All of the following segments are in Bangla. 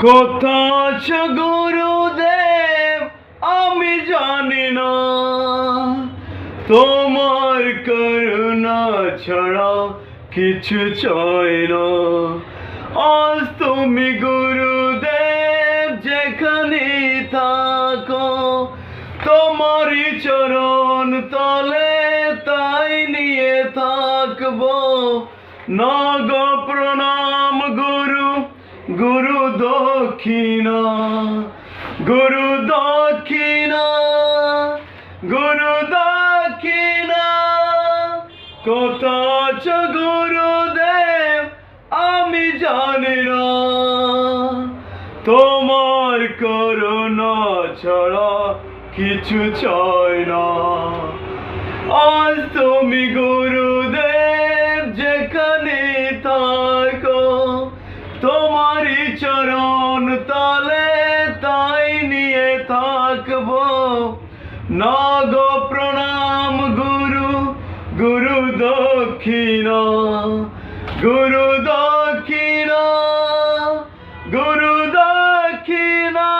কোথায় গুরুদেব আমি জানি না, তোমার করুণা ছাড়া কিছু চাই না। আজ তুমি গুরুদেব যেখানে থাকো, তোমারই চরণ তলে তাই নিয়ে থাকবো। না গো প্রণাম গুরু, গুরু দক্ষিণা, গুরু দক্ষিণা, গুরু দক্ষিণা। কোথায় গুরুদেব আমি জানি না, তোমার করুণা ছাড়া কিছু চাই না। আজ তুমি গুরুদেব যেখানে থাকো, তোমারই চরণ তলে তাই নিয়ে থাকবো। না গো প্রণাম গুরু, গুরু দক্ষিণা, গুরু দক্ষিণা, গুরু দক্ষিণা।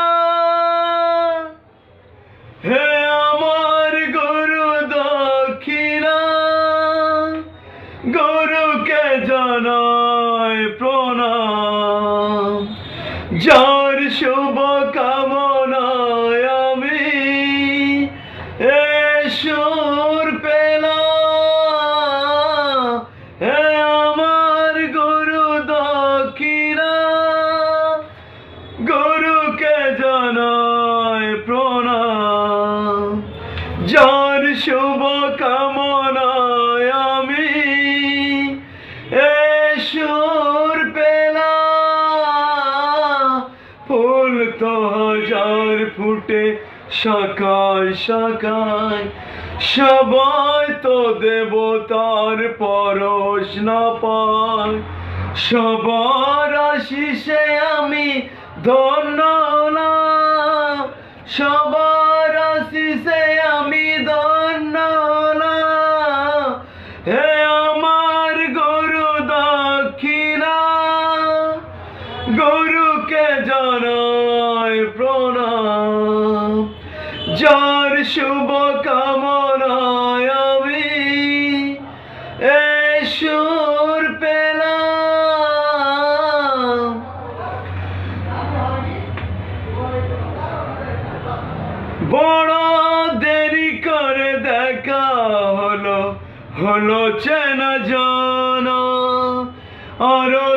হে আমার গুরু দক্ষিণা, গুরুকে জানাই প্রণাম। যার শুভ কামনায় আমি সুর পেলাম। হে আমার গুরু দক্ষিণা, গুরুকে জানাই প্রণাম। যার শুভ কামনায় আমি সুর পেলাম। ফুল তো হাজার ফুটে শাখায় শাখায়, সবাই তো দেবতার পরশ না পায়। সবার আশিসে আমি ধন্য হলাম, সবার আশিসে আমি ধন্য হলাম। হে আমার গুরু দক্ষিণা, গুরুকে জানাই প্রণাম। যার শুভ কামনায় আমি সুর পেলাম। বড় দেরি করে দেখা হলো, হলো চেনা জানা, আরো